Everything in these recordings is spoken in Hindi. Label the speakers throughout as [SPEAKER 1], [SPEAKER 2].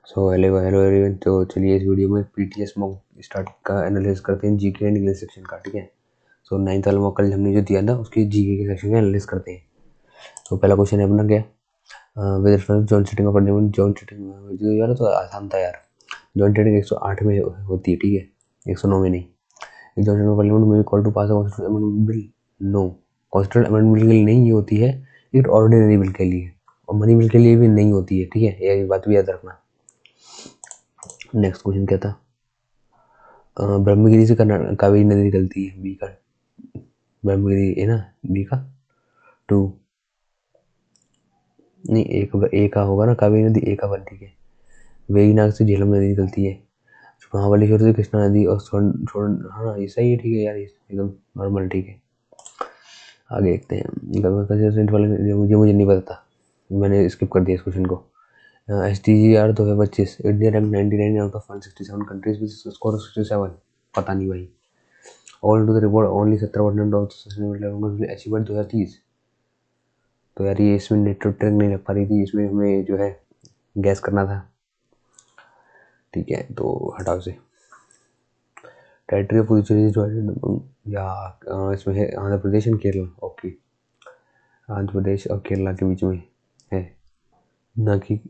[SPEAKER 1] So hello hello everyone. तो चलिए इस वीडियो में पीटीएस मॉक स्टार्ट का एनालिसिस करते हैं, जीके एंड इंग्लिश सेक्शन का। ठीक है। सो 9th वाला मॉक कल हमने जो दिया था उसकी जीके के सेक्शन का एनालिसिस करते हैं। तो पहला क्वेश्चन है अपना क्या, with reference joint sitting of parliament. Joint setting जो यार तो आसान था यार। जॉइंट सेटिंग 108 में होती है, ठीक है, 109 में नहीं। जॉइंट सेटिंग ऑफ पार्लियामेंट में call to pass constitution amendment bill. No, constitution amendment bill नहीं ये होती है, एक ऑर्डिनरी बिल के लिए, और मनी बिल के लिए भी नहीं होती है। ठीक है, ये बात भी याद रखना। नेक्स्ट क्वेश्चन क्या था, ब्रह्मगिरी से कावेरी नदी निकलती है, बी का। ब्रह्मगिरी है ना, बी का 2 नहीं, ए का होगा ना, कावेरी नदी ए का 1। ठीक है। वेगीनाग से झेलम नदी निकलती है। महाबलेश्वर से कृष्णा नदी और हाँ ये सही है। ठीक है यार, ये एकदम नॉर्मल। ठीक है, आगे देखते हैं। मुझे नहीं पता था, मैंने स्किप कर दिया इस क्वेश्चन को। SDGR 2025, India rank 99 out of 167 countries with score of 67। पता नहीं भाई। All to the report only 17% of sustainable development goals achieve by 2030। तो यार ये इसमें नेटवर्क ट्रैक नहीं लग पा रही थी, इसमें हमें जो है गैस करना था। ठीक है, तो हटाओ से। टेरिटरी ऑफ पुडुचेरी या इसमें है आंध्र प्रदेश एंड केरला। ओके, आंध्र प्रदेश और केरला के बीच में है, न कि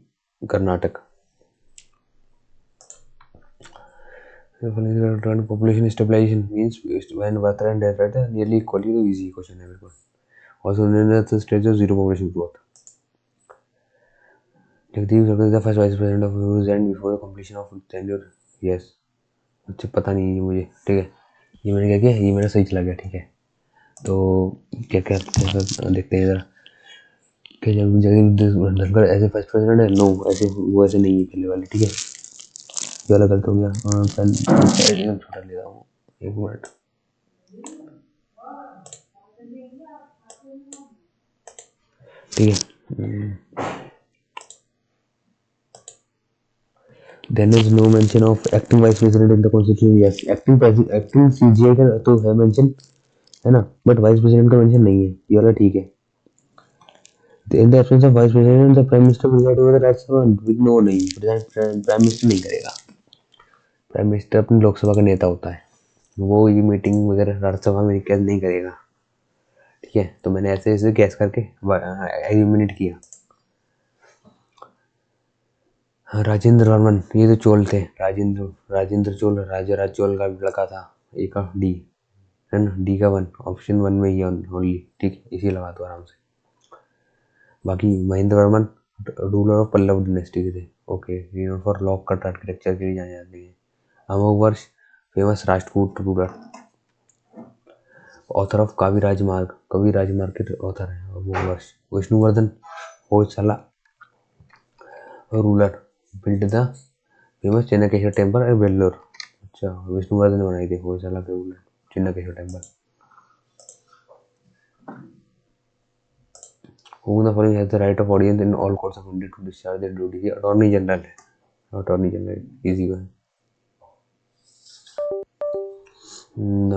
[SPEAKER 1] Karnataka. Population stabilization means when birth and death rate है नियरली इक्वली। तो इजी क्वेश्चन है बिल्कुल। Also known as the stage of zero population growth. Jagdeep Dharkar is the first vice president of and before the completion of tenure. Yes. अच्छा पता नहीं है मुझे। ठीक है, ये मैंने क्या किया, ये मेरा सही चला गया। ठीक है, तो क्या क्या देखते हैं जरा कि जब जगदीप धनखड़ ऐसे वाइस प्रेसिडेंट है। नो, ऐसे वो ऐसे नहीं है पहले वाले। ठीक है, ये वाला गलत हो गया। एकदम छोटा ले रहा हूँ, एक मिनट। ठीक है, There is no mention of acting vice president in the constitution. Yes, acting CGI का तो है mention, है ना, बट वाइस प्रेसिडेंट का मेंशन नहीं है। ये वाला ठीक है। In the absence of vice president, the prime minister will not over the Rajya Sabha. No नहीं, प्राइम मिनिस्टर नहीं करेगा। प्राइम मिनिस्टर अपनी लोकसभा का नेता होता है, वो ये मीटिंग वगैरह राज्यसभा में कैद नहीं करेगा। ठीक है, तो मैंने ऐसे ऐसे गैस करके एलिमिनेट किया। राजेंद्र वर्मन, ये तो चोल थे। राजेंद्र चोल राजा चोल का लड़का था। ए का डी है ना, डी का 1, ऑप्शन 1 में ही ओनली। ठीक है, इसी लगा दो आराम से। बाकी Mahendra Varman ruler of Pallava dynasty के थे। Okay, renowned for rock cut architecture के लिए जाने जाते हैं। Amoghavarsha famous Rashtrakuta ruler, author of Kavirajamarga के ऑथर है Amoghavarsha. Vishnuvardhana Hoysala ruler build the famous Chennakeshava temple at Vellore. अच्छा, विष्णुवर्धन बनाई थी होयसला के ruler Chennakeshava temple. Who the following has the right of audience in all courts of India to discharge their duty? ये अटॉर्नी जनरल है। Attorney general easy one.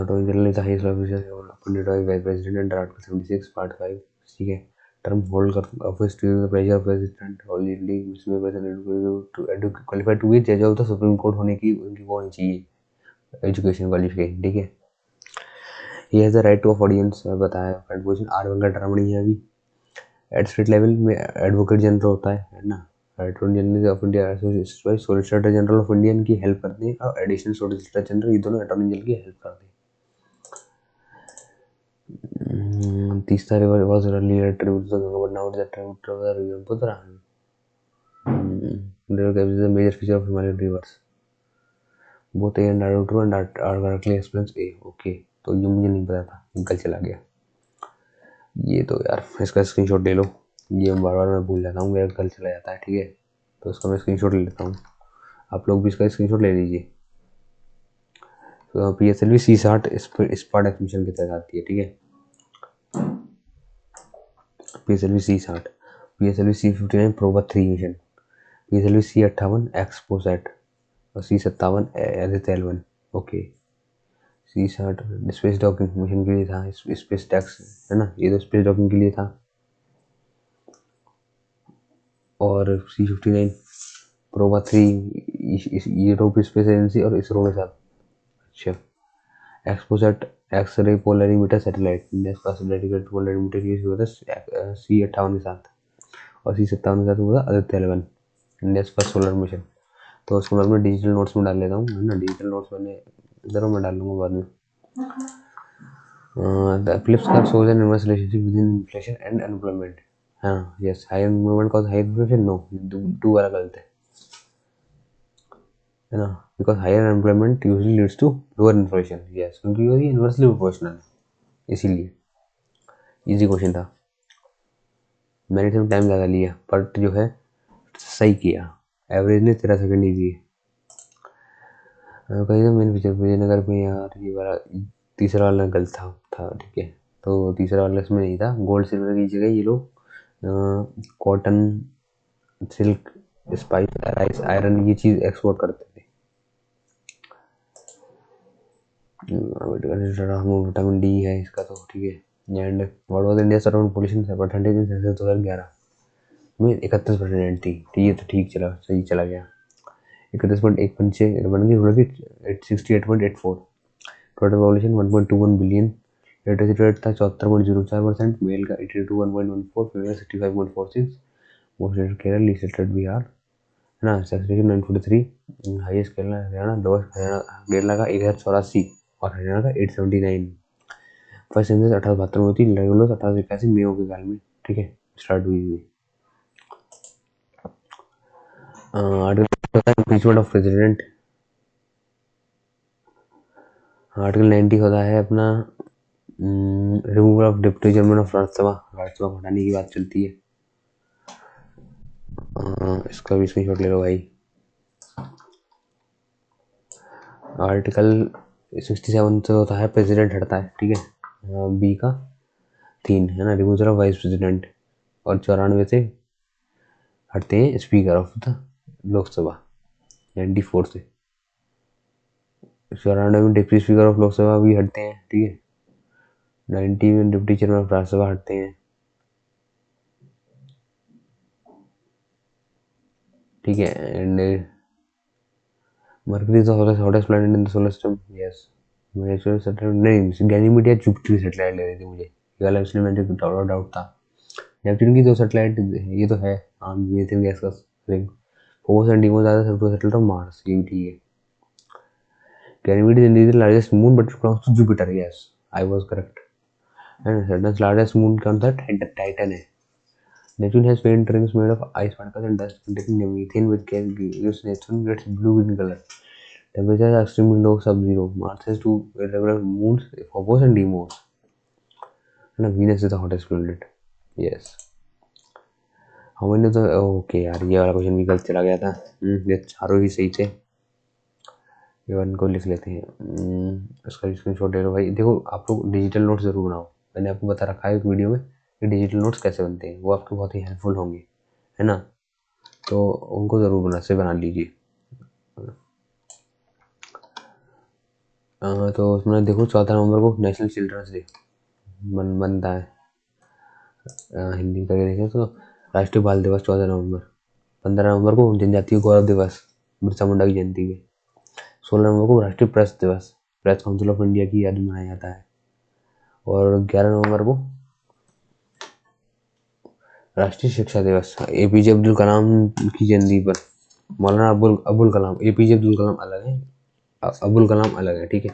[SPEAKER 1] Attorney general is the highest official appointed by vice president under article 76 part 5। ठीक है, term hold office during the pleasure of president already इसमें president to qualify to be जज ऑफ द सुप्रीम कोर्ट होने की उनकी वो होनी चाहिए एजुकेशन क्वालिफिकेशन। ठीक है, he has the right two of audience बताया। क्वेश्चन आर वेंकटरमणी है। अभी एट स्टेट लेवल में एडवोकेट जनरल होता है ना। Attorney general of India solicitor general of India की हेल्प करते हैं, और एडिशनल सॉलिसिटर जनरल, ये दोनों अटॉर्नी जनरल की हेल्प करते हैं। तीसरा river was earlier tributary to Ganga but now it is a tributary to the river Putra. River caps is a major feature of Himalayan rivers. Both A and R true and R correctly explains A. Okay, तो ये मुझे नहीं पता था, गल चला गया। ये तो यार इसका स्क्रीनशॉट ले लो, ये बार बार मैं भूल जाता हूँ, मेरा कल चला जाता है। ठीक है, तो इसका मैं स्क्रीनशॉट ले लेता हूँ, आप लोग भी इसका स्क्रीनशॉट ले लीजिए। तो PSLV C60 स्पार्ट एक्समिशन के तहत आती है। ठीक है, PSLV C60, PSLV C59 PROBA 3 mission, PSLV C58 XPoSat और C57 एरिथेल 1। Okay, C60 space docking mission के लिए था, स्पेस टैक्स है ना, ये तो स्पेस डॉकिंग के लिए था। और C59 PROBA 3 Europe space agency और इसरो के साथ। अच्छा, XPoSat x-ray polarimeter satellite, India का डेडिकेटेड पोलरीमीटर यूज हुआ था C58 के साथ, और C57 के साथ हुआ था Aditya 11, India first solar mission. तो उसको मैं अपने डिजिटल नोट्स में डाल लेता हूँ, है ना। डिजिटल नोट्स मैंने इधर मैं डाल लूँगा बाद में। The Phillips curve shows an inverse relationship between inflation and unemployment. हाँ, yes, high unemployment cause high inflation? No, two वाला गलत है ना, because higher unemployment usually leads to lower inflation. Yes, क्योंकि ये इन्वर्सली प्रोपोर्शनल है, इसीलिए इजी क्वेश्चन था। मैंने थोड़ा टाइम ज़्यादा लिया बट जो है सही किया। एवरेज ने 13 सेकंड ही दिए। कहीं तो मेन फीचर विजयनगर में यार ये वाला तीसरा वाला गलत था ठीक है। तो तीसरा वाला इसमें नहीं था। गोल्ड सिल्वर की जगह ये लोग cotton, silk, spice, rice, iron ये चीज़ एक्सपोर्ट करते थे। विटामिन डी है इसका तो ठीक है। And what was India around pollution percentage in census 2011 में 31% थी। ये तो ठीक चला, सही चला गया। 31.15 बन गई 68.84। Total population 1.21 billion. Literacy rate था 74.04%, मेल का 82.114, female 65.46। Most rated Kerala, least rated Bihar, है ना। Saturation 943, highest Kerala Haryana, lowest Haryana Kerala का 1084 और हरियाणा का 879। फर्स्ट सेंसस 1872 में हुई थी, रेगुलर 1881 मेयो के काल में ठीक है स्टार्ट हुई थी। Article impeachment of president, article 90 होता है अपना removal of deputy chairman of Rajya Sabha को हटाने की बात चलती है। इसका भी स्क्रीनशॉट ले लो भाई। आर्टिकल 67 से होता है प्रेसिडेंट हटता है ठीक है। बी का 3 है ना, रिमूवल ऑफ वाइस प्रेसिडेंट। और 94 से हटते हैं स्पीकर ऑफ द लोकसभा 94 से। 94 में डिप्टी स्पीकर ऑफ लोकसभा भी हटते हैं ठीक है। 90 में डिप्टी चेयरमैन ऑफ राज्यसभा हटते हैं ठीक है। And mercury is the hottest planet in the solar system. Yes, natural satellite नहीं, गैनीमेड या जुपिटर सैटेलाइट ले रही थी मुझे, ये वाला इसलिए मुझे डाउट था। नेपच्यून की 2 सैटेलाइट ये तो है, मीथेन गैस का रिंग। फोर्स एंड डीमो ज़्यादा सबसे सैटेलाइट ऑफ मार्स, ये भी ठीक है। Ganymede is India largest moon but belongs to Jupiter. Yes, I was correct. And Saturn's largest moon कौन था? टाइटन है। Neptune has faint rings made of ice particles and dust containing methane which gives Neptune its blue-green color. Temperatures are extremely low, sub-zero. Mars has 2 irregular moons, Phobos and Deimos. And Venus is the hottest planet. Yes. How many of the okay यार ये वाला क्वेश्चन भी गलत चला गया था। ये चारों ही सही थे। ये वन को लिख लेते हैं। इसका स्क्रीनशॉट ले लो भाई। देखो आप लोग डिजिटल नोट्स जरूर बनाओ। मैंने आपको बता रखा है एक वीडियो में कि डिजिटल नोट्स कैसे बनते हैं, वो आपके बहुत ही हेल्पफुल होंगे, है ना। तो उनको ज़रूर बना लीजिए। तो उसमें देखो 14 नवंबर को नेशनल चिल्ड्रंस डे बनता है। हिंदी करके देखें तो राष्ट्रीय बाल दिवस 14 नवंबर। 15 नवंबर को जनजातीय गौरव दिवस, बिरसा मुंडा की जयंती पे। 16 नवंबर को राष्ट्रीय प्रेस दिवस, प्रेस काउंसिल ऑफ इंडिया की याद में मनाया जाता है। और 11 नवंबर को राष्ट्रीय शिक्षा दिवस, एपीजे अब्दुल कलाम की जयंती पर। मौलाना अबुल कलाम, एपीजे अब्दुल कलाम अलग है, अबुल कलाम अलग है ठीक है।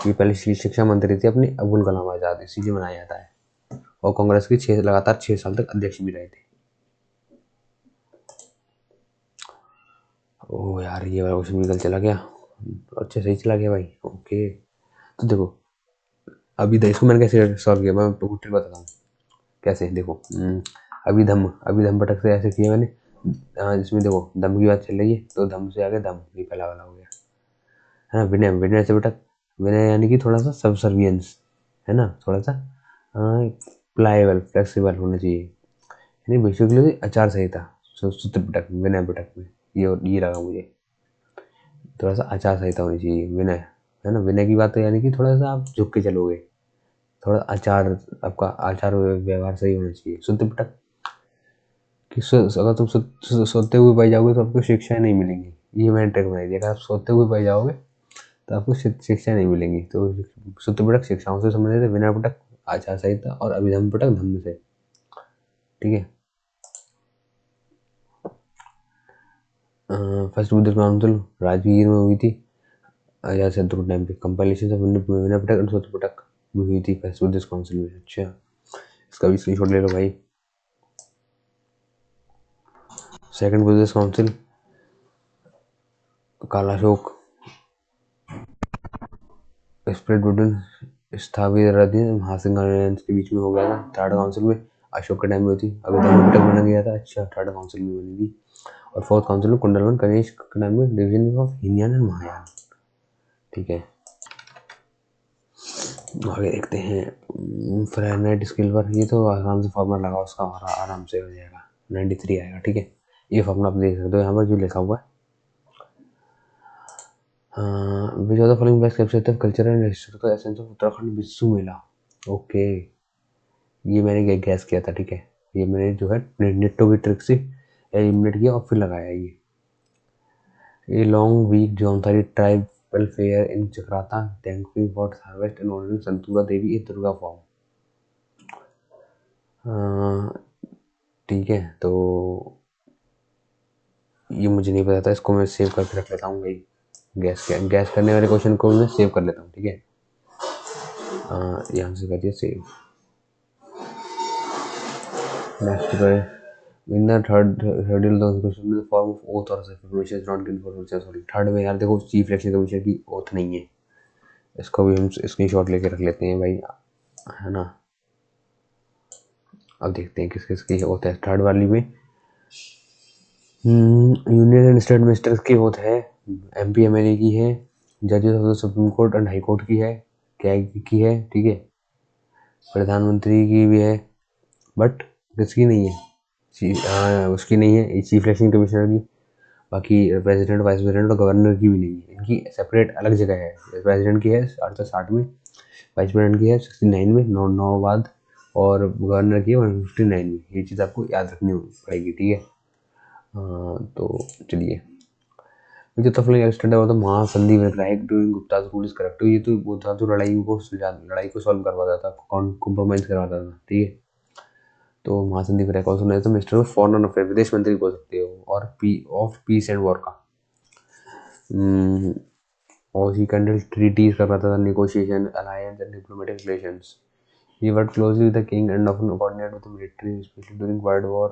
[SPEAKER 1] ये पहले शिक्षा मंत्री थे अपने अबुल कलाम आजाद, इसीलिए मनाया जाता है। और कांग्रेस के लगातार 6 साल तक अध्यक्ष भी रहे थे। ओह यार ये वाला क्वेश्चन निकल चला गया। अच्छा सही चला गया भाई। ओके तो देखो अभी इसको मैंने कैसे सॉल्व किया, मैं ट्रिक बताता हूँ कैसे। देखो अभिधम पटक से ऐसे किया मैंने। जिसमें देखो दम की बात चल रही है तो दम से आगे दम, ये पहला वाला हो गया, है ना। विनय, विनय से पटक, विनय यानी कि थोड़ा सा सबसर्वियंस, है ना, थोड़ा सा प्लाएबल फ्लेक्सिबल होना चाहिए। यानी बेसिकली आचार संहिता, सूत्र पिटक, विनय पिटक में ये लगा मुझे। थोड़ा सा आचार संहिता होनी चाहिए विनय, है ना। विनय की बात है यानी कि थोड़ा सा आप झुक के चलोगे, थोड़ा आचार, आपका आचार व्यवहार सही होना चाहिए। शुद्ध पिटक कि अगर तुम सोते हुए पाई जाओगे तो आपको शिक्षा नहीं मिलेंगी। ये मैंने ट्रिक बनाई थी, अगर आप सोते हुए पाई जाओगे तो आपको शिक्षा नहीं मिलेंगी। तो सूत्रपटक शिक्षाओं से संबंधित है, विनयपटक आचार संहिता और अभिधम्मपटक धम्म से। ठीक है। फर्स्ट बुद्धिस्ट काउंसिल राजगीर में हुई थी आजाद शत्रु टाइम पे। कंपाइलेशन से विनयपटक और सूत्रपटक भी हुई थी फर्स्ट बुद्धिस्ट काउंसिल में। अच्छा, इसका भी स्क्रीनशॉट ले लो भाई। Second Buddhist council Kalashoka split between स्थापित महासिंह के बीच में हो गया था। थर्ड काउंसिल में अशोक के टाइम में हुई थी, अभिधम्मपटक बना गया था। अच्छा, थर्ड काउंसिल में बनी थी। और फोर्थ काउंसिल में कुंडलवन कनिष्क के टाइम में division of Hinayana and Mahayana. ठीक है, आगे देखते हैं फ़ारेनहाइट स्केल पर। ये तो आराम से फॉर्मूला लगा उसका और आराम से हो जाएगा, 93 आएगा। ठीक है, ये फॉर्मूला आप देख सकते हो यहाँ पर जो लिखा हुआ है। Which of the following best capture culture and historical essence of Uttarakhand विश्व मेला। ओके, ये मैंने गैस किया था। ठीक है, ये मैंने जो है नेटो की ट्रिक से एलिमिनेट किया और फिर लगाया। ये long week Jaunsari tribal fair in Chakrata thanksgiving for harvest and honouring Santura Devi a Durga form. ठीक है, तो ये मुझे नहीं पता था, इसको मैं सेव करके रख लेता हूँ भाई। गैस करने वाले क्वेश्चन को मैं सेव कर लेता हूँ। ठीक है, यहाँ से कर दिया सेव। नेक्स्ट पर in the third question the form of oath और affirmation is not given for sorry. Third में यार देखो चीफ इलेक्शन कमीशन की ओथ नहीं है, इसको भी हम स्क्रीनशॉट लेके रख लेते हैं भाई, है ना। अब देखते हैं किस किस की ओथ है। थर्ड वाली में यूनियन एंड स्टेट मिनिस्टर्स की ओथ है, एमपी एमएलए की है, जजेस of the supreme court and high court की है, कैग की है। ठीक है, प्रधानमंत्री की भी है, बट किसकी नहीं है, उसकी नहीं है चीफ इलेक्शन कमिश्नर की। बाकी प्रेसिडेंट, वाइस प्रेसिडेंट और गवर्नर की भी नहीं है, इनकी सेपरेट अलग जगह है। प्रेसिडेंट की है 68 में, वाइस प्रेसिडेंट की है 69 में, 9 बाद, और गवर्नर की है 159 में। ये चीज़ आपको याद रखनी पड़ेगी। ठीक है, तो चलिए, मुझे तो फॉलोइंग एक्सटेंड हुआ तो महासंधि में रहा है during Gupta rule is correct. ये तो गुप्ता तो लड़ाई को सॉल्व करवाता था, कॉम्प्रोमाइज करवाता था। ठीक है, तो महासंधि में कौन सुना है तो मिनिस्टर ऑफ फॉरेन अफेयर विदेश मंत्री बोल सकते हो, और पीस एंड वॉर का। और ही कैंडल ट्रीटीज कर रहा था, negotiation, alliance and diplomatic relations. He worked closely with the king and often coordinated with the military, especially during World War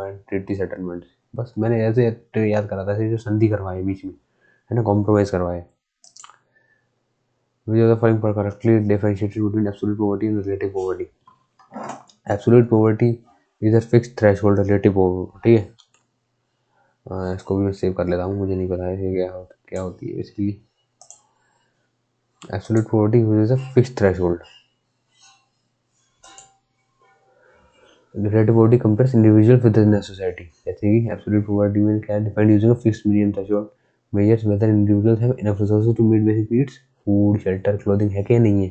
[SPEAKER 1] and treaty settlements. बस मैंने ऐसे याद करा था, ऐसे जो संधि करवाए बीच में, है ना, कॉम्प्रोमाइज करवाए। Which of the following correctly differentiated between absolute poverty and relative poverty? Absolute poverty is a fixed threshold, relative poverty। ठीक है, इसको भी मैं सेव कर लेता हूँ, मुझे नहीं पता है क्या होती है basically. Absolute poverty is a fixed threshold। Relative poverty compares individual within a society। जैसे कि absolute poverty में क्या defined using a fixed median threshold, measures whether individuals have enough resources to meet basic needs, food, shelter, clothing है क्या नहीं है।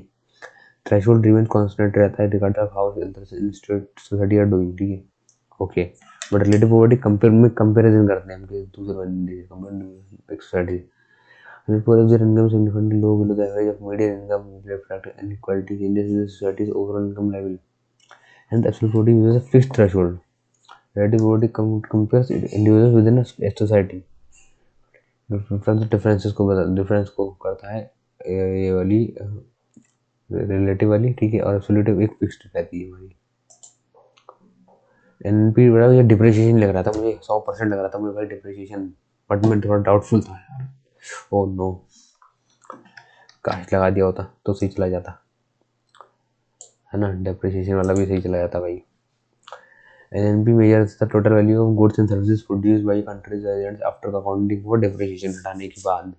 [SPEAKER 1] Threshold remains constant रहता है regardless of how society are doing। ठीक है, okay, but relative poverty comparison करते हैं हम दूसरे बंदे से society. Relative poverty is income significantly low below the average of median income, reflect inequality changes in the society's overall income level, and the absolute poverty uses a fixed threshold। Relative poverty compares individuals within a society। Difference को करता है ये वाली रिलेटिव वाली। ठीक है, और एब्सोल्यूट एक फिक्स्ड रहती है हमारी। एनपी बड़ा ये डिप्रिसिएशन लग रहा था मुझे, 100% लग रहा था मुझे भाई डिप्रिसिएशन, बट मैं थोड़ा डाउटफुल था यार। ओह नो, काश लगा दिया होता तो सही चला जाता, है ना, डिप्रिसिएशन वाला भी सही चला जाता भाई। NNP measures the total value of goods and services produced by countries residents after accounting for depreciation हटाने के बाद।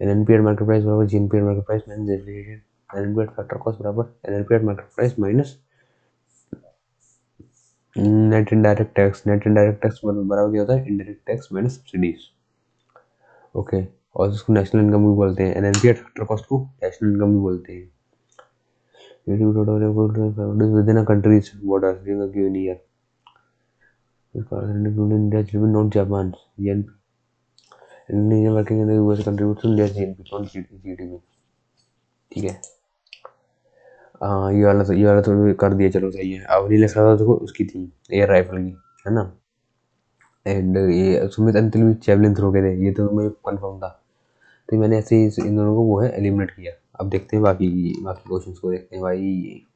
[SPEAKER 1] NNP at market price बराबर GNP at market price minus depreciation। NNP at factor cost बराबर NNP at market price minus net indirect tax। net indirect tax बराबर क्या होता है, indirect tax minus subsidies। Okay, और इसको नेशनल इनकम भी बोलते हैं। NNP at factor cost को नेशनल इनकम भी बोलते हैं। Within a countries borders during a given year. India will not Japan. India working in the US contributes to India's GNP, not GDP. ठीक है। ये वाला तो कर दिया, चलो सही है। अब नहीं लिख रहा था देखो, उसकी थी एयर राइफल की, है ना। एंड ये सुमित अंतिल भी जेवलिन थ्रो के थे, ये तो मुझे कंफर्म था। तो मैंने ऐसे ही इन दोनों को वो है एलिमिनेट किया। अब देखते हैं बाकी बाकी क्वेश्चंस को देखते हैं भाई।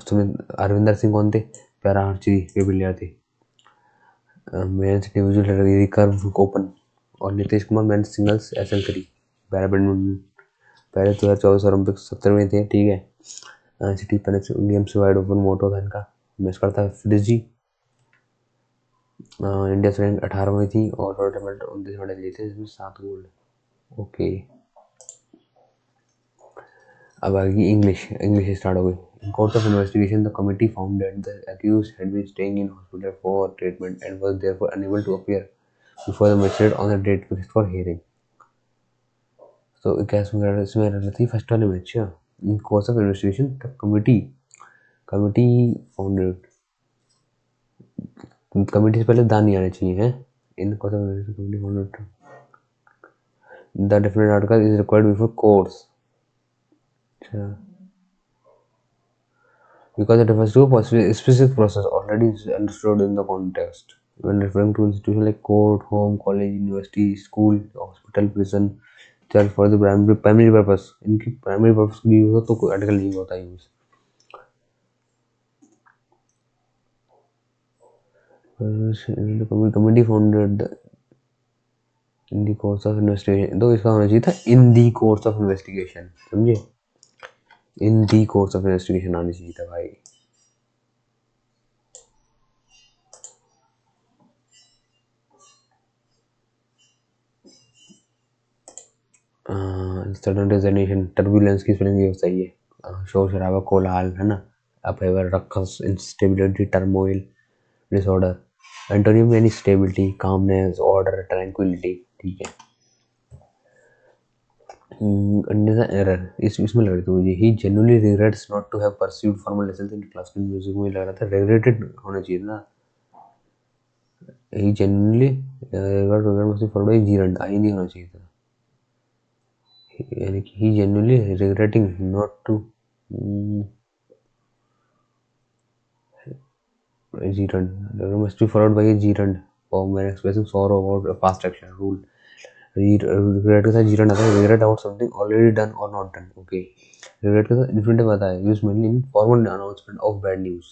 [SPEAKER 1] सुमित अरविंदर सिंह कौन थे? पैरा आर्चरी के प्लेयर थे। Men's individual recurve open. और Nitesh Kumar men's singles SL3 para badminton. पहले 2024 ओलंपिक 70 में थे, ठीक है। City palace games wide open motto था इनका। मैच करता है फ्रिजी। इंडिया से रैंक 18 में थी और टोटल मेडल 29 मेडल लिए थे, इसमें 7 गोल्ड। ओके, अब आगे इंग्लिश स्टार्ट हो गई। In course of investigation, the committee found that the accused had been staying in hospital for treatment and was therefore unable to appear before the magistrate on the date fixed for hearing. So, क्या इसमें रहती फर्स्ट वाले में? अच्छा, in course of investigation, the committee found it. Committee से पहले दा नहीं आने चाहिए, हैं? In course of investigation, committee found it. The definite article is required before courts. अच्छा, because it refers to a specific process already understood in the context. When referring to institutions like court, home, college, university, school, hospital, prison, church for the primary purpose, इनकी primary purpose के लिए यूज हो तो कोई आर्टिकल नहीं होता use. Committee founded in the course of investigation, तो इसका होना चाहिए था in the course of investigation, समझे? In the course of investigation आना चाहिए था भाई। सडन रेजिग्नेशन, टर्बुलेंस की स्पेलिंग ये सही है। शोर शराबा, कोलाहल, है ना। Upheaval, ruckus, instability, turmoil, disorder. Antonym यानी स्टेबिलिटी, कामनेस, ऑर्डर, ट्रैंक्विलिटी, ठीक है। एरर इसमें लग रही थी मुझे। He genuinely regrets not to have pursued formal lessons in classical music, मुझे लग रहा था रिग्रेटेड होना चाहिए ना। He genuinely regret must be followed by gerund, आई नहीं होना चाहिए था। यानी कि he genuinely regretting not to gerund must be followed by a gerund form when expressing sorrow about a past action. Rule regret के साथ gerund आता है, regret about something already done or not done. Okay, regret के साथ infinitive आता है, used mainly in formal announcement of bad news.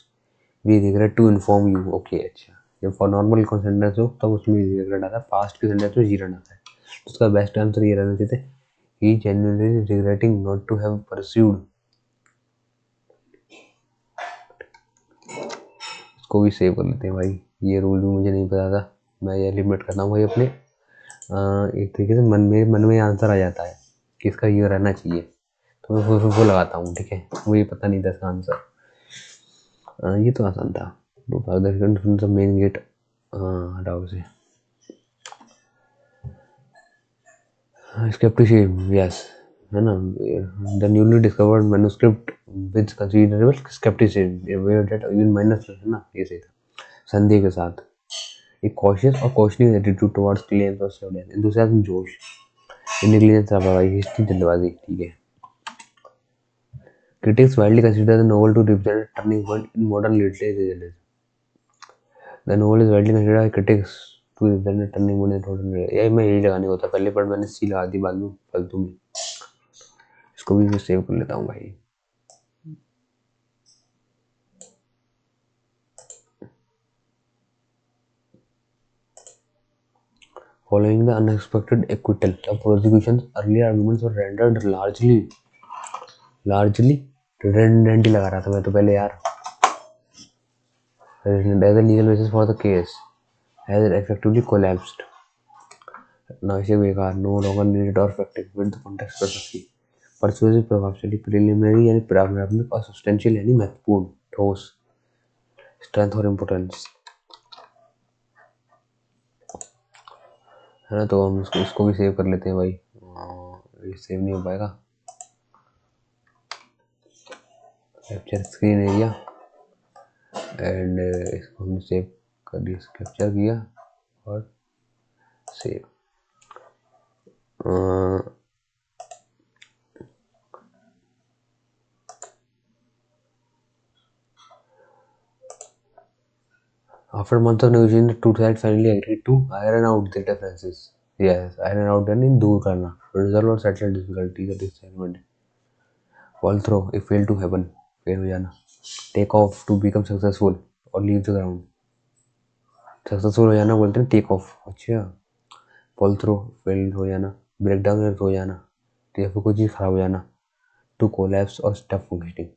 [SPEAKER 1] We regret to inform you. Okay, अच्छा, जब for normal sentence हो तब उसमें regret आता है, past के sentence में gerund आता है। तो उसका best answer ये रहना चाहिए। He genuinely regretting not to have pursued। इसको भी सेव कर लेते हैं भाई, ये रूल भी मुझे नहीं पता था। मैं ये लिमिट करता हूँ भाई अपने एक तरीके से मन में आंसर आ जाता है कि इसका ये रहना चाहिए, तो मैं वो लगाता हूँ, ठीक है। मुझे पता नहीं था इसका आंसर। ये तो आसान था। मेन गेट हटाओ से। स्केप्टिसिज्म, यस, है ना। The newly discovered manuscript with considerable scepticism, aware that even minus, है ना, ये सही था। संदेह के साथ, एक कॉशियस और questioning attitude towards claims of evidence, enthusiasm जोश, नेग्लिजेंस लापरवाही, हिस्ट्री जल्दबाजी, ठीक है। Critics widely consider the novel to represent turning point in modern literature. The novel is widely considered by critics to represent turning point in modern literature. ये मैं यही लगाने होता पहले, पर मैंने सी लगा दी बाद में फालतू में। इसको भी मैं सेव कर लेता हूँ भाई। Following the unexpected acquittal, the prosecution's earlier arguments were rendered largely redundant ही लगा रहा था मैं तो पहले यार। As the legal basis for the case has effectively collapsed. Now इसे बेकार, no longer needed or effective with the context perfectly. Persuasive, प्रभावशाली, preliminary यानी प्रारंभिक और substantial यानी महत्वपूर्ण, ठोस, strength और importance, है ना। तो हम इसको भी सेव कर लेते हैं भाई। ये सेव नहीं हो पाएगा। कैप्चर स्क्रीन एरिया, एंड इसको हमने सेव कर दिया, कैप्चर किया और save. After months of negotiation, the two sides finally agreed to iron out their differences. Yes, iron out यानी दूर करना, resolve or settle difficulties or disagreement. Fall through if fail to happen, fail हो जाना. Take off to become successful or leave the ground. Successful हो जाना बोलते हैं take off. अच्छा. Fall through fail हो जाना, break down हो जाना, या फिर कोई चीज़ खराब हो जाना. To collapse or stop functioning.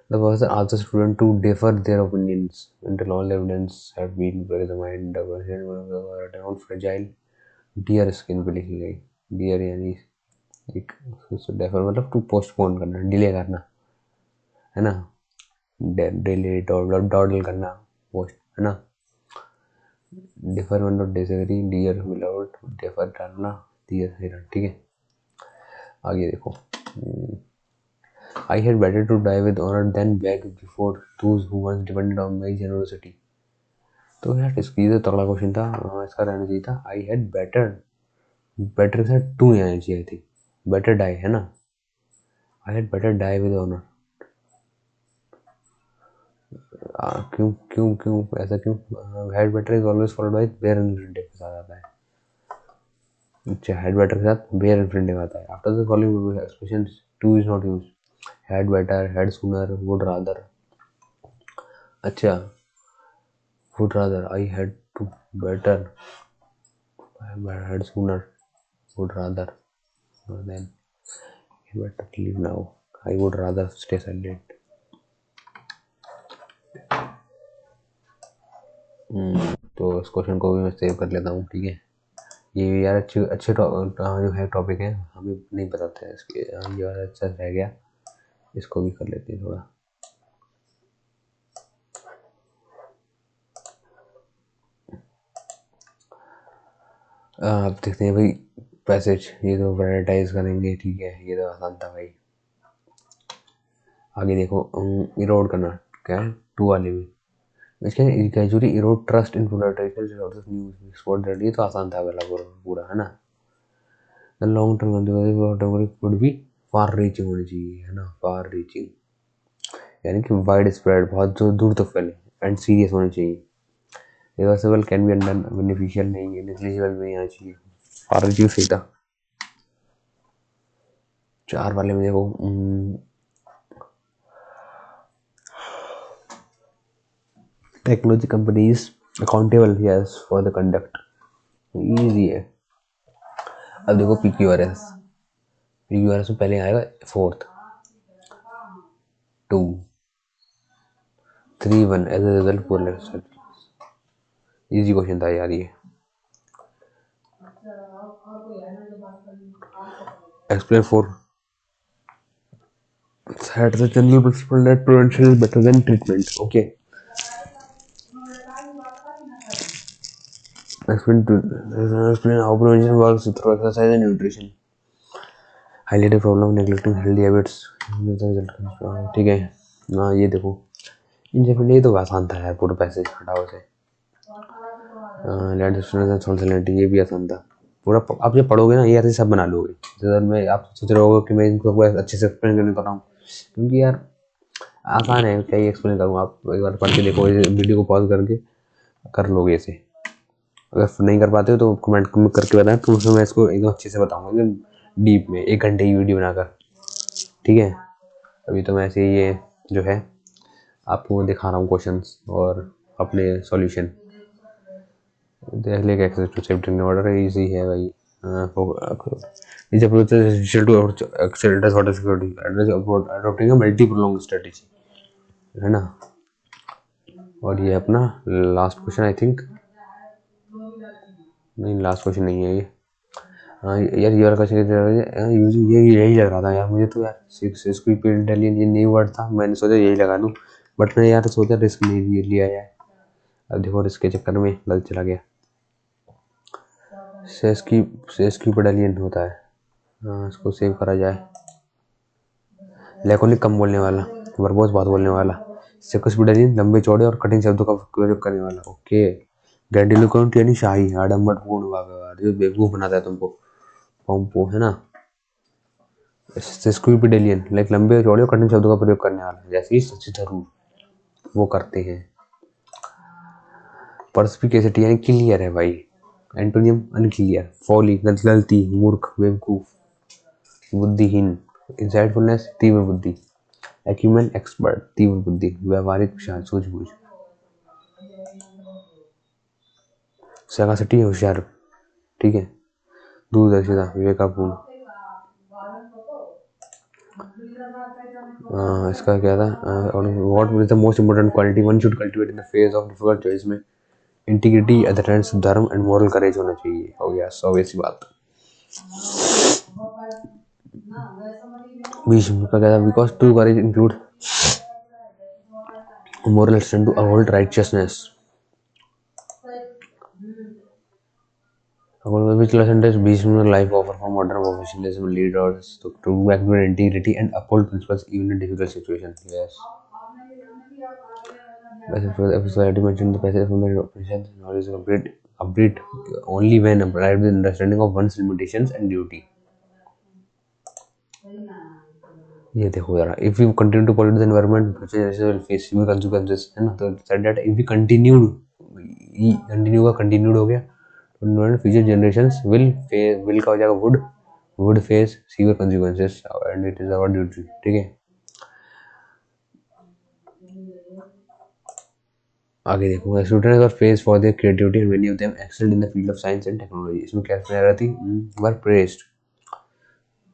[SPEAKER 1] The person asks the student to defer their opinions until all evidence have been examined. The person on fragile deer skin पे लिखी गई. Deer यानी एक defer मतलब to postpone करना, delay करना, है ना. Delay dawdle करना, post, है ना. Defer मतलब disagree, deer without defer करना, deer हिरन. ठीक है, आगे देखो. I had better to die with honor than beg before those who once depended on my generosity. तो यार इसकी तो तगड़ा क्वेश्चन था. इसका रहना चाहिए था आई हैड बेटर. बेटर से टू नहीं आना चाहिए थी. बेटर डाई है ना. I had better die with honour. क्यों क्यों क्यों ऐसा क्यों. Had better is always followed by bare infinitive के साथ आता है. अच्छा, हैड बेटर के साथ बेयर इन्फिनिटिव आता है. After the following expression two is not use. Had better, had sooner, would rather. अच्छा, would rather, I had to better, I had sooner, would rather, then better leave now, I would rather stay silent. तो इस क्वेश्चन को भी मैं सेव कर लेता हूँ. ठीक है, ये यार अच्छे अच्छे जो है टॉपिक है, हमें नहीं पता था इसके. ये वाला अच्छा रह गया, इसको भी कर लेते हैं थोड़ा. अब देखते हैं भाई पैसेज. ये तो प्रायोरिटाइज करेंगे. ठीक है, ये तो आसान था भाई. आगे देखो, इरोड करना क्या है टू वाले में. इसके gradually Erode trust in traditional resources news spot that. ये तो आसान था वाला पूरा, है ना. The long term would be far reaching होनी चाहिए, है ना. फार रीचिंग यानी कि वाइड स्प्रेड, बहुत जो दूर तक फैले. एंड सीरियस होनी चाहिए. Reversible can be undone, beneficial नहीं है. नेग्लिजिबल भी नहीं आना चाहिए. फार रीचिंग सही था. चार वाले में देखो, technology companies accountable yes for the conduct. Easy है. अब देखो PQRS. PQRS में पहले आएगा 4th 2 3 1 एज ए रिजल्ट पूरे. इजी क्वेश्चन था यार ये. Explain 4 that the general principle that prevention is better than treatment. Okay. Explain how prevention works through exercise and nutrition. Highlight the problem of neglecting healthy habits. ठीक है. हाँ, ये देखो इन सब ये तो आसान था यार. पूरा पैसेज हटाओ से. ये भी आसान था पूरा. आप जब पढ़ोगे ना ये ऐसे सब बना लोगे. जैसे मैं आप सोच रहे हो कि मैं इनको अच्छे से एक्सप्लेन करने कर रहा हूँ, क्योंकि यार आसान है. क्या ही एक्सप्लेन करूँ. आप एक बार पढ़ के देखो, वीडियो को पॉज करके कर लोगे इसे. अगर नहीं कर पाते हो तो कमेंट करके बताएं, तो उसमें मैं इसको एकदम अच्छे से बताऊँगा एकदम डीप में, 1 घंटे की वीडियो बनाकर. ठीक है. अभी तो मैं ऐसे ये जो है आपको दिखा रहा हूँ क्वेश्चंस और अपने सॉल्यूशन. देख ले access to safe drinking water easy है भाई. Is approach essential to address water security. Adopting a multi prolong strategy, है ना. और ये अपना लास्ट क्वेश्चन आई थिंक. नहीं, लास्ट क्वेश्चन नहीं है ये. हाँ यार, ये वाला क्वेश्चन ये यही लग रहा था यार मुझे तो यार. इटालियन ये न्यू वर्ड था, मैंने सोचा यही लगा दूँ, बट मैं यार सोचा रिस्क नहीं लिया यार. अब देखो रिस्क के चक्कर में गलत चला गया. सेस्की बटालियन होता है. हाँ, इसको सेव करा जाए. लैकोनिक कम बोलने वाला. वर्बोस बात बोलने वाला, सेक्सपिडेलियन लंबे चौड़े और कठिन शब्दों का प्रयोग करने वाला। ओके। ग्रैंडिलोक्वेंट यानी शाही, आडंबरपूर्ण व्यवहार, जो बेवकूफ बनाता है तुमको। पॉम्पो है ना। सेक्सपिडेलियन लाइक लंबे चौड़े और कठिन शब्दों का प्रयोग करने वाला, जैसे सच्ची थरूर वो करते हैं। परस्पिकेसिटी यानी क्लियर है भाई। एंटोनियम अनक्लियर, फॉली गलती, मूर्ख बेवकूफ, बुद्धिहीन, इंसाइटफुलनेस तीव्र बुद्धि, एक्यूमेन एक्सपर्ट तीव्र बुद्धि, व्यवहारिक सूझबूझ, सगासिटी होशियार, ठीक है, दूरदर्शिता विवेकापूर्ण। इसका क्या था, what is the most important quality one should cultivate in the face of difficult choice में इंटीग्रिटी, एडहेरेंस, धर्म एंड मॉरल करेज होना चाहिए। हो गया, ऑब्वियस बात। भीष्म का क्या था, because true courage include moral strength to uphold righteousness. Which lesson does Bhishma life offer for modern professionalism leaders to activate integrity and uphold principles even in difficult situations? Yes. As I already mentioned, the passage from the Upanishad, knowledge is complete only when applied with understanding of one's limitations and duty. ये देखो यार, if we continue to pollute the environment, future generations will face severe consequences, है ना। तो said that if we continued का continued हो गया, तो future generations will का हो जाएगा would face severe consequences and it is our duty, ठीक है। आगे देखो, students were praised for their creativity and many of them excelled in the field of science and technology। इसमें क्या रहा थी, were praised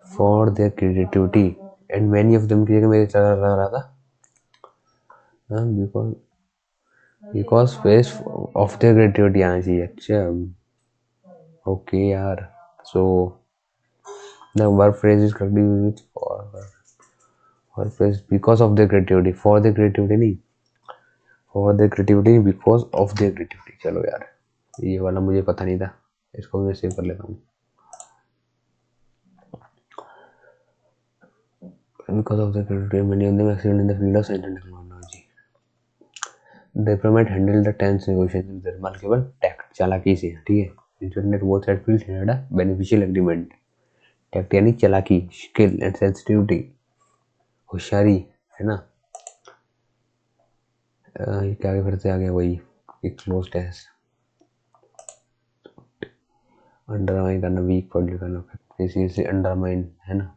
[SPEAKER 1] for their creativity and many of them की जगह मेरे चला रहा था because face of their creativity आना चाहिए। अच्छा, ओके यार। so the verb phrase is correctly used for phrase because of their creativity, for their creativity नहीं, for their creativity because of their creativity। चलो यार, ये वाला मुझे पता नहीं था, इसको मैं सेव कर लेता हूँ। because of their creativity many of them excelled in the field of science and technology। The diplomat handled the tense negotiations with their माल केवल टैक्ट चालाकी से, ठीक है। Internet both sides feel had a beneficial agreement। Tact यानी चालाकी, स्किल एंड सेंसिटिविटी, होशियारी, है ना। ये क्या आगे फिर से आ गया वही, एक क्लोज टेस्ट, अंडरमाइन करना, वीक पब्लिक करना, से अंडरमाइन, है ना।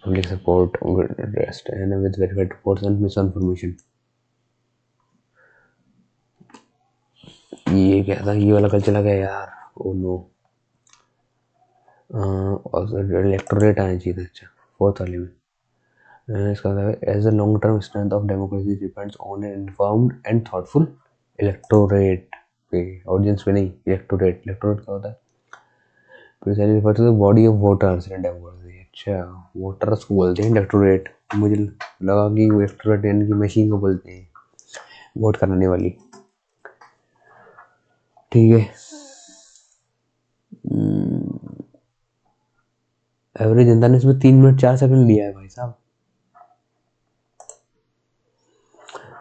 [SPEAKER 1] पब्लिक सपोर्ट रेस्ट, है ना, with verified reports and miss information. ये क्या था, ये वाला कल चला गया यार, ओ नो। इलेक्टोरेट आना चाहिए था। अच्छा, फोर्थ वाले में इसका as a long term strength of democracy depends on an informed and thoughtful electorate पे, ऑडियंस पे नहीं, इलेक्टोरेट। इलेक्टोरेट क्या होता है, precisely refer to the body of voters in democracy. अच्छा, वोटर्स को बोलते हैं इलेक्टोरेट। मुझे लगा कि इलेक्टोरेट यानी कि मशीन को बोलते हैं, वोट कराने वाली, ठीक है। एवरेज जनता ने इसमें 3 मिनट 4 सेकंड लिया है भाई साहब।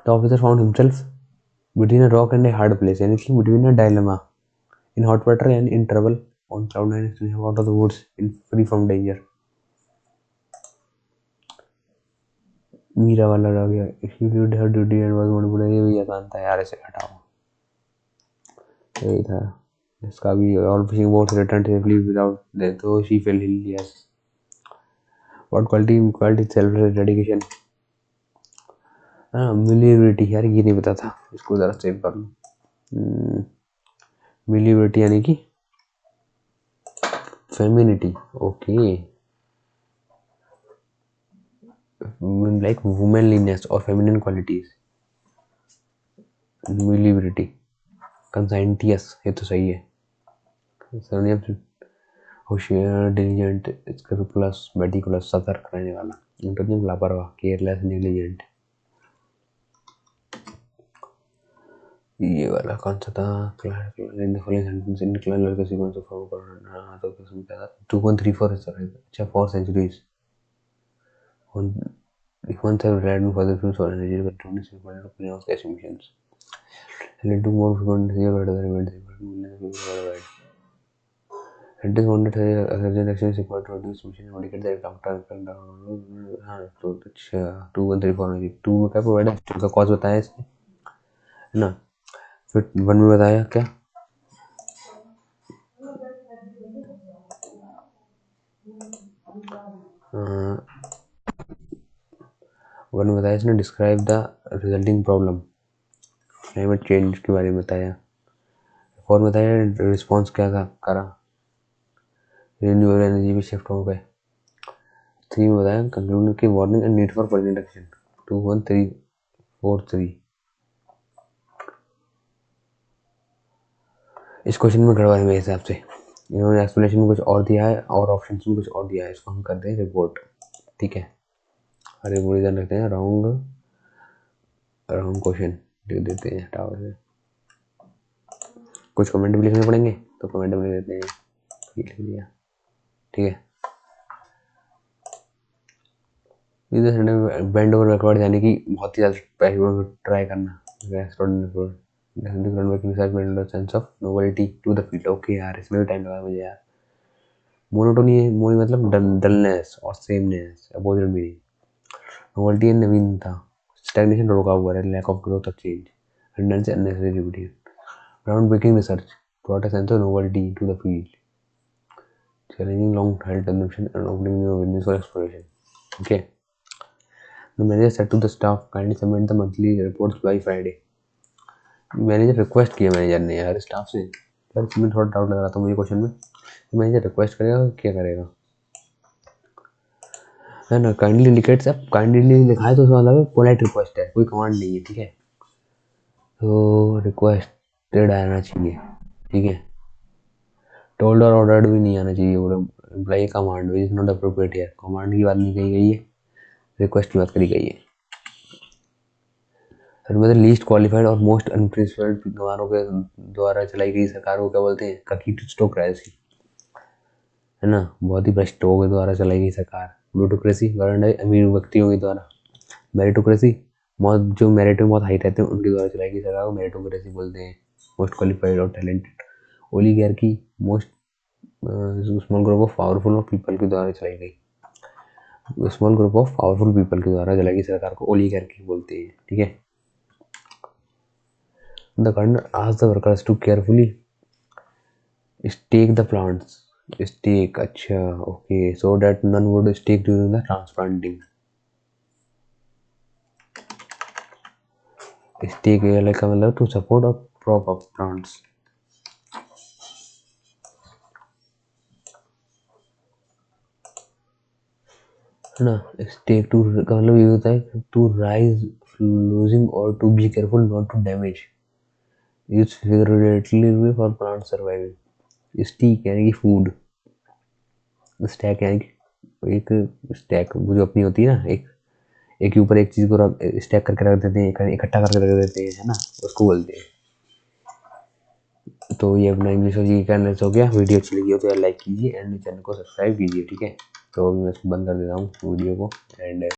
[SPEAKER 1] The officer found himself between a rock and a hard place, यानी कि between a dilemma, in hot water and in trouble, on cloud nine out of the woods, in free from danger. Meera वाला रह गया, if you did her duty and was not good, ये भी आसान था यार, ऐसे हटाओ, यही था। इसका भी all fishing boats return safely without death, तो she fell ill, yes. What quality self dedication, मिलिबिलिटी, यार ये नहीं पता था, इसको जरा सेव कर लो। मिलिबिलिटी यानी कि फेमिनिटी, ओके, लाइक वुमेनलीनेस और फेमिनिन क्वालिटीज। मिलिबिलिटी, कंसाइंटियस, ये तो सही है। होशियार, डिलीजेंट, स्क्रूपुलस, मेटिकुलस, सतर्क रहने वाला। इंटरनेम लापरवाह, केयरलेस, नेग्लिजेंट। ये वाला कौन सा था, in the following sentence incline लड़के सीक्वेंस ऑफ फॉर्म करना, तो किसमें क्या था, 2.34 है सर। अच्छा, 4 centuries, Once have relied on fossil fuels for energy, but only simple greenhouse gas emissions. Led to more frequent severe weather events, worldwide. Scientists wanted urgent action is required to reduce emission and mitigate the long-term impact down. हाँ तो अच्छा 2134 में 2 क्या प्रोवाइड है का कॉस्ट बताया इसने है ना। फिर 1 में बताया क्या 1 में बताया इसने describe the resulting problem climate change के बारे में बताया। 4 में बताया रिस्पॉन्स क्या था करा रिन्यूएबल एनर्जी पे शिफ्ट हो गए। 3 में बताया कंक्लूड की warning and need for personal action 21343। इस क्वेश्चन में गड़बड़ है मेरे हिसाब से, इन्होंने एक्सप्लेनेशन में कुछ और दिया है और ऑप्शन में कुछ और दिया है। इसको हम करते हैं रिपोर्ट, ठीक है। अरे वो रीजन रखते हैं रॉन्ग क्वेश्चन लिख देते हैं, हटाओ से कुछ कमेंट भी लिखने पड़ेंगे तो कमेंट में लिख देते हैं, ये लिख दिया, ठीक है। बेंड ओवर बैकवर्ड यानी कि बहुत ही ज़्यादा ट्राई करना, sense of novelty to the field. Okay यार इसमें भी टाइम लगा मुझे यार। मोनोटोनी है, मोनी मतलब डलनेस और सेमनेस, अपोजिट मीनिंग। नोवेल्टी है नवीनता, स्टैग्नेशन रोका हुआ है, लैक ऑफ ग्रोथ और change, redundancy unnecessary repeated. Ground breaking research brought a sense of novelty to the field, challenging long-held consumption and opening new avenues for exploration. Okay. The manager said to the staff, kindly submit the monthly reports by Friday. Manager request किया मैनेजर ने यार स्टाफ से, यार इसमें थोड़ा डाउट लग रहा था मुझे क्वेश्चन में। तो मैनेजर रिक्वेस्ट करेगा क्या करेगा, है ना। काइंडली इंडिकेट्स, अब काइंडली लिखा है तो उसका मतलब पोलाइट रिक्वेस्ट है, कोई कमांड नहीं है, ठीक है। तो रिक्वेस्टेड आना चाहिए, ठीक है। टोल्ड और ऑर्डर्ड भी नहीं आना चाहिए, employee command is not appropriate है, कमांड की बात नहीं कही गई है, रिक्वेस्ट की बात करी गई है। मतलब लीस्ट क्वालिफाइड और मोस्ट अनप्रिंसिपल्ड गवारों के द्वारा चलाई गई सरकार को क्या बोलते हैं, ककीटोक्रेसी, है ना। बहुत ही भ्रष्ट के द्वारा चलाई गई सरकार। प्लूटोक्रेसी गवर्नड है अमीर व्यक्तियों के द्वारा। मेरिटोक्रेसी मौत जो मेरिट में बहुत हाई रहते हैं उनके द्वारा चलाई गई सरकार को मेरिटोक्रेसी बोलते हैं, मोस्ट क्वालिफाइड और talented. Oligarchy most small group of powerful people के द्वारा चलाई गई, small group of powerful people के द्वारा चलाई गई सरकार को ओलिगार्की बोलते हैं, ठीक है। The gardener asked the workers to carefully stake the plants. Stake, अच्छा, okay, so that none would stake during the transplanting. Stake like का मतलब to support or prop up plants. है ना। Stake to का मतलब ये होता है to rise, losing or to be careful not to damage. It's figuratively for plant surviving. Stake यानी कि फूड, स्टैक यानी कि एक स्टैक जो अपनी होती है ना, एक के ऊपर एक चीज को स्टैक करके रख देते हैं, इकट्ठा करके रख देते हैं, है ना, उसको बोलते हैं। तो ये अपना इंग्लिश और जी का हो गया। वीडियो अच्छी लगी हो तो यार लाइक कीजिए एंड चैनल को सब्सक्राइब कीजिए, ठीक है। तो अभी मैं इसको बंद कर देता हूँ वीडियो को एंड